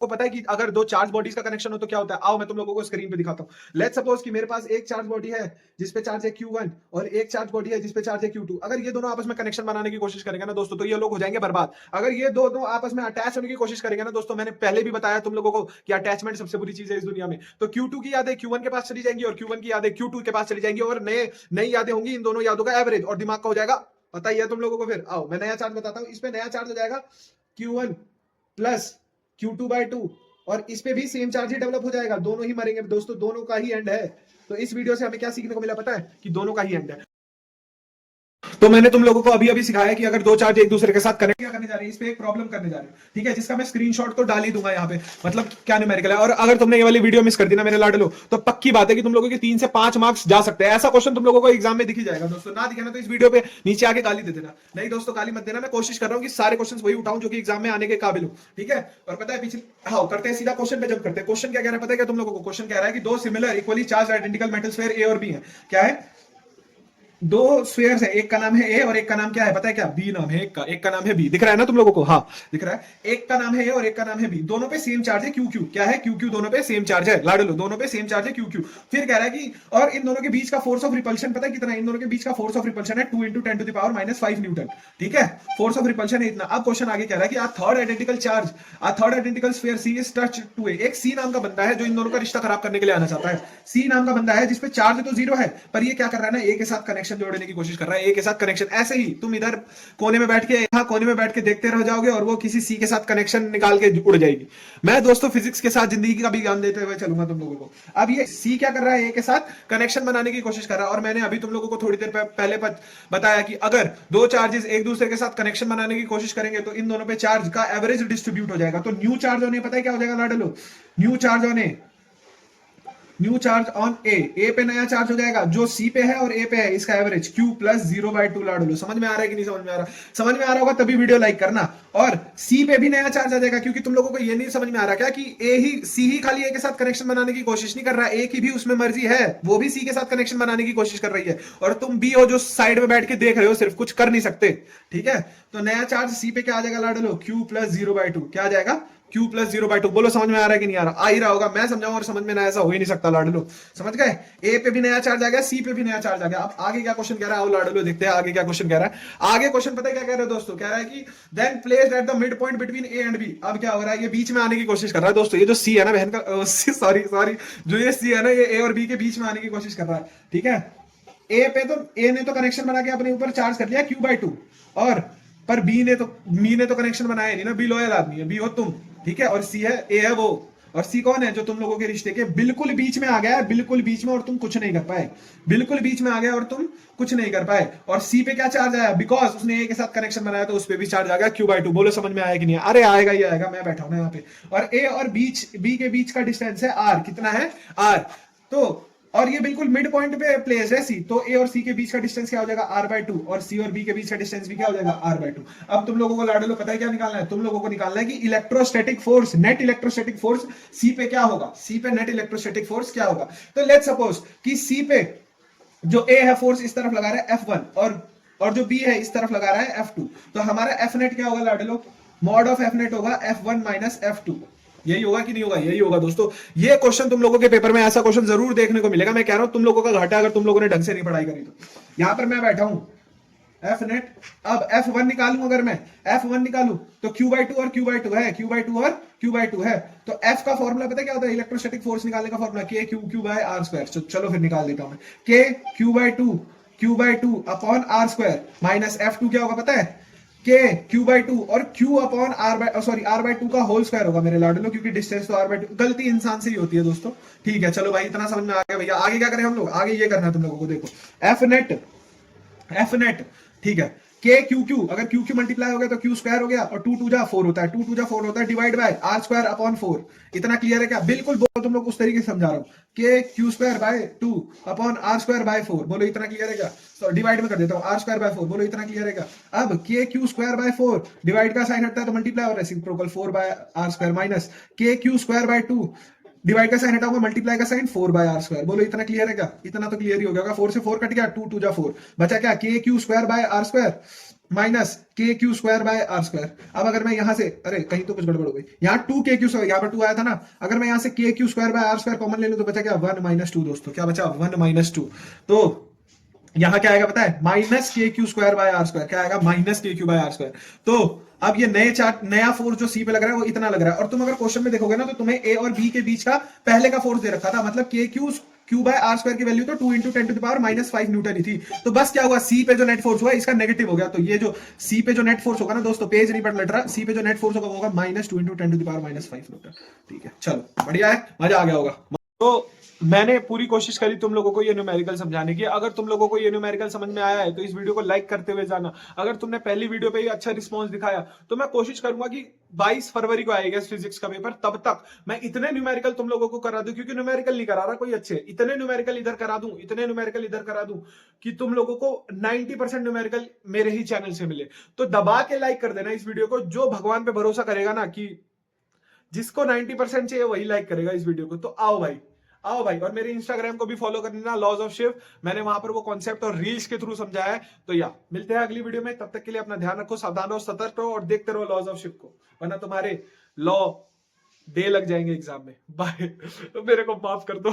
को पता है कि अगर दो चार्ज बॉडीज का कनेक्शन हो तो क्या होता है? आओ मैं तुम लोगों को स्क्रीन पे दिखाता हूँ। लेट्स सपोज कि मेरे पास एक चार्ज बॉडी है जिसपे चार्ज है Q1 और एक चार्ज बॉडी है जिसपे चार्ज है Q2। अगर ये दोनों आपस में कनेक्शन बनाने की कोशिश करेंगे ना दोस्तों, तो ये लोग हो जाएंगे बर्बाद। अगर ये दोनों आपस में अटैच होने की कोशिश करेंगे ना दोस्तों, मैंने पहले भी बताया तुम लोगों को कि अटैचमेंट सबसे बुरी चीज है इस दुनिया में। तो Q2 की यादें Q1 के पास चली जाएंगी और Q1 की यादें Q2 के पास चली जाएंगी और नई यादें होंगी इन दोनों यादों का एवरेज, और दिमाग का हो जाएगा पता ही है तुम लोगों को। फिर आओ मैं नया चार्ज बताता हूँ। इस पे नया चार्ज हो जाएगा Q1 प्लस Q2/2 और इस पे भी सेम चार्ज ही डेवलप हो जाएगा। दोनों ही मरेंगे दोस्तों, दोनों का ही एंड है। तो इस वीडियो से हमें क्या सीखने को मिला पता है? कि दोनों का ही एंड है। तो मैंने तुम लोगों को अभी अभी सिखाया कि अगर दो चार्ज एक दूसरे के साथ कनेक्ट क्या करने जा रहे हैं, इस पे एक प्रॉब्लम करने जा रहे हैं, ठीक है, जिसका मैं स्क्रीनशॉट तो डाल ही दूंगा यहाँ पे, मतलब क्या न्यूमेरिकल है। और अगर तुमने ये वाली वीडियो मिस कर दी ना मेरे लाडलो, तो पक्की बात है कि तुम लोगों के 3 से 5 मार्क्स जा सकते हैं। ऐसा क्वेश्चन तुम लोगों को एग्जाम में दिख ही जाएगा दोस्तों। ना दिखे ना तो इस वीडियो पे नीचे आके गाली दे देना। नहीं दोस्तों गाली मत देना, मैं कोशिश कर रहा हूँ कि सारे क्वेश्चन वही उठाऊं जो कि एग्जाम में आने के काबिल हो, ठीक है। और पता है पिछले हाँ करते हैं सीधा क्वेश्चन पे जब करते हैं। क्वेश्चन क्या कह रहा है पता है क्या तुम लोगों को? क्वेश्चन कह रहा है कि दो similar equally charge identical metal sphere A और बी है। क्या है? दो स्फीयर्स है, एक का नाम है ए और एक का नाम क्या है पता है क्या? बी नाम है। एक का नाम है बी, दिख रहा है ना तुम लोगों को? हाँ दिख रहा है। एक का नाम है ए और एक का नाम है बी, दोनों पे सेम चार्ज है QQ। क्या है? QQ, दोनों पे सेम चार्ज है लाडलो, दोनों पे सेम चार्ज है QQ। फिर कह रहा है कि और इन दोनों के बीच का फोर्स ऑफ रिपल्शन पता है कितना है? इन दोनों के बीच का फोर्स ऑफ रिपल्शन है 2 × 10⁻⁻5 न्यूटन, ठीक है। फोर्स ऑफ रिपल्शन है इतना। अब क्वेश्चन आगे कह रहा है कि a third identical sphere C is touched to A। एक C नाम का बंदा है जो इन दोनों का रिश्ता खराब करने के लिए आना चाहता है। C नाम का बंदा है जिसपे चार्ज तो 0 है, पर ये क्या कर रहा है ना, A के साथ कनेक्शन जोड़ने की कोशिश कर रहा है। ए के साथ कनेक्शन, ऐसे ही तुम इधर कोने में बैठ के यहाँ कोने में बैठ के देखते रह जाओगे और वो किसी सी के साथ कनेक्शन निकाल के उड़ जाएगी। मैं दोस्तों फिजिक्स के साथ जिंदगी का भी ज्ञान देते हुए चलूंगा तुम लोगों को। अब ये सी क्या कर रहा है? ए के साथ कनेक्शन बनाने की कोशिश कर रहा है। और मैंने अभी तुम लोगों को थोड़ी देर पहले बताया कि अगर दो चार्जेस एक दूसरे के साथ कनेक्शन बनाने की कोशिश करेंगे तो इन दोनों पे चार्ज का एवरेज डिस्ट्रीब्यूट हो जाएगा। तो न्यू चार्ज होने पता है क्या हो जाएगा लाडलो? न्यू चार्ज ऑन ए पे नया चार्ज हो जाएगा जो सी पे है और ए पे है, इसका एवरेज Q + 0/2 लाडलो। समझ में आ रहा है कि नहीं समझ में आ रहा? समझ में आ रहा होगा तभी वीडियो लाइक करना। और सी पे भी नया चार्ज आ जाएगा, क्योंकि तुम लोगों को ये नहीं समझ में आ रहा क्या कि सी ही खाली ए के साथ कनेक्शन बनाने की कोशिश नहीं कर रहा, ए की भी उसमें मर्जी है, वो भी सी के साथ कनेक्शन बनाने की कोशिश कर रही है। और तुम भी हो जो साइड में बैठ के देख रहे हो, सिर्फ कुछ कर नहीं सकते, ठीक है। तो नया चार्ज सी पे क्या आ जाएगा लाडलो? Q + 0/2। क्या आ जाएगा? Q + 0/2। बोलो समझ में आ रहा है कि नहीं आ रहा? आ ही रहा होगा, मैं समझाऊं और समझ में ना ऐसा हो ही नहीं सकता लाडलो। समझ गए? ए पे भी नया चार्ज आ गया, सी पे भी नया चार्ज आ गया। अब आगे क्या क्वेश्चन कह रहा है? आओ लाडलो देखते हैं आगे क्या क्वेश्चन कह रहा है। आगे क्वेश्चन पता है क्या कह रहा है दोस्तों? कह रहा है कि then placed at the mid point between A and B. अब क्या हो रहा है? ये बीच में आने की कोशिश कर रहा है दोस्तों। ये जो सी है ना बहन का, सॉरी जो ये सी है ना, ये ए और बी के बीच में आने की कोशिश कर रहा है, ठीक है। ए पे तो ए ने तो कनेक्शन बना के अपने ऊपर चार्ज कर लिया Q/2, और पर बी ने तो कनेक्शन बनाया नहीं ना। बी लॉयल आदमी है, बी हो तुम, ठीक है। और सी है, ए है वो। और सी कौन है? जो तुम लोगों के रिश्ते के बिल्कुल बीच में आ गया है, बिल्कुल बीच में, और तुम कुछ नहीं कर पाए। बिल्कुल बीच में आ गया और तुम कुछ नहीं कर पाए। और सी पे क्या चार्ज आया? बिकॉज उसने ए के साथ कनेक्शन बनाया तो उस पे भी चार्ज आ गया Q/2। बोलो समझ में आया कि नहीं? अरे आएगा ही आएगा, मैं बैठा हूं ना यहाँ पे। और ए और बी के बीच का डिस्टेंस है R। कितना है? R। तो और ये बिल्कुल मिड पॉइंट पे प्लेस है सी, तो ए और सी के बीच का डिस्टेंस क्या हो जाएगा? R/2। और सी और बी के बीच का डिस्टेंस भी क्या हो जाएगा? R/2। अब तुम लोगों को लाडलो पता है क्या निकालना है? तुम लोगों को निकालना है कि electrostatic force, net electrostatic force C पे क्या होगा? सी पे नेट इलेक्ट्रोस्टैटिक फोर्स क्या होगा? तो लेट्स सपोज कि सी पे जो ए है फोर्स इस तरफ लगा रहा है F1, और जो बी है इस तरफ लगा रहा है F2। तो हमारा F नेट क्या होगा लाडलो? मॉड ऑफ F नेट होगा F1 - F2। यही होगा कि नहीं होगा? यही होगा दोस्तों। ये क्वेश्चन तुम लोगों के पेपर में ऐसा क्वेश्चन जरूर देखने को मिलेगा। मैं कह रहा हूं तुम लोगों का घाटा अगर तुम लोगों ने ढंग से नहीं पढ़ाई करी तो। यहां पर मैं बैठा हूं F नेट, अब F1 निकालूं, अगर मैं F1 निकालूं तो Q/2 और Q/2 है, Q/2 और Q/2 है। तो F का फॉर्मूला पता है क्या होता है? इलेक्ट्रोस्टैटिक फोर्स निकालने का फॉर्मूला KQ/R²। चलो फिर निकाल देता हूं मैं। Q/2 upon R² minus F2 क्या होगा पता है? Q/2 और R/2 का होल स्क्वायर होगा मेरे लाडलो, क्योंकि डिस्टेंस तो R/2। गलती इंसान से ही होती है दोस्तों, ठीक है। चलो भाई इतना समझ में आ गया भैया। आगे क्या करें हम लोग? आगे ये करना है तुम लोगों को, देखो F नेट, ठीक है। KQQ, अगर QQ मल्टीप्लाई हो गया तो Q² हो गया, और 2 × 2 = 4 होता है, 2 × 2 = 4 होता है, डिवाइड बाय R²/4। इतना क्लियर है क्या? बिल्कुल बोलो, तुम लोग उस तरीके से समझा रहा हूं। KQ²/2 upon R²/4। बोलो इतना क्लियर है क्या? तो डिवाइड में कर देता हूं, R²/4। बोलो इतना क्लियर है क्या? अब KQ²/4 डिवाइड का साइन हटता है तो मल्टीप्लाई हो रहा है, reciprocal 4/R² minus KQ²/2 divide का साइन हटाऊंगा, मल्टीप्लाई का साइन 4/R²। बोलो इतना क्लियर है क्या? इतना तो क्लियर ही हो गया। 4 से 4 कट गया, 2 × 2 = 4, बचा क्या? KQ²/R²। Minus K Q square by R square. अब अगर मैं यहां से, अरे कहीं तो कुछ गड़बड़ हो गई, यहाँ 2 k क्यू स्क्वायर, यहाँ पर 2 आया था ना, अगर मैं यहाँ से K Q square by R square common ले लूं तो बचा क्या, 1 माइनस 2 दोस्तों, क्या बचा 1 माइनस 2। तो यहां क्या आएगा पता है, minus K Q square by R square, क्या आएगा minus K Q by R square. तो अब ये नए चार्ट, नया फोर्स जो सी पे लग रहा है वो इतना लग रहा है, और तुम अगर क्वेश्चन में देखोगे ना तो तुम्हें ए और बी के बीच का पहले का फोर्स दे रखा था, मतलब के क्यू बाय आर स्क्वायर की वैल्यू तो 2 इंटू 10 माइनस 5 न्यूटन ही थी। तो बस क्या हुआ, सी पे जो नेट फोर्स हुआ इसका नेगेटिव हो गया, तो ये जो सी पे जो नेट फोर्स होगा ना दोस्तों, पेज नहीं पलट रहा, सी पे जो नेट फोर्स होगा वो होगा माइनस 2 इंटू 10 माइनस 5 न्यूटन। ठीक है, चलो बढ़िया है, मजा आ गया होगा। तो मैंने पूरी कोशिश करी तुम लोगों को ये न्यूमेरिकल समझाने की। अगर तुम लोगों को ये न्यूमेरिकल समझ में आया है तो इस वीडियो को लाइक करते हुए जाना। अगर तुमने पहली वीडियो पे ही अच्छा रिस्पांस दिखाया तो मैं कोशिश करूंगा कि 22 फरवरी को आएगा फिजिक्स का पेपर, तब तक मैं इतने न्यूमेरिकल तुम लोगों को करा दूं, क्योंकि न्यूमेरिकल नहीं करा रहा कोई अच्छे, इतने न्यूमेरिकल इधर करा दूं, इतने न्यूमेरिकल इधर करा दूं कि तुम लोगों को 90% न्यूमेरिकल मेरे ही चैनल से मिले। तो दबा के लाइक कर देना इस वीडियो को। जो भगवान पे भरोसा करेगा ना कि जिसको 90% चाहिए वही लाइक करेगा इस वीडियो को। तो आओ भाई, आओ भाई, और मेरे इंस्टाग्राम को भी फॉलो कर लेना, लॉज ऑफ शिव। मैंने वहां पर वो कॉन्सेप्ट और रील्स के थ्रू समझाया है। तो या मिलते हैं अगली वीडियो में, तब तक के लिए अपना ध्यान रखो, सावधान रहो, सतर्क रहो और देखते रहो लॉज ऑफ शिव को, वरना तुम्हारे लॉ डे लग जाएंगे एग्जाम में। बाय। तो मेरे को माफ कर दो।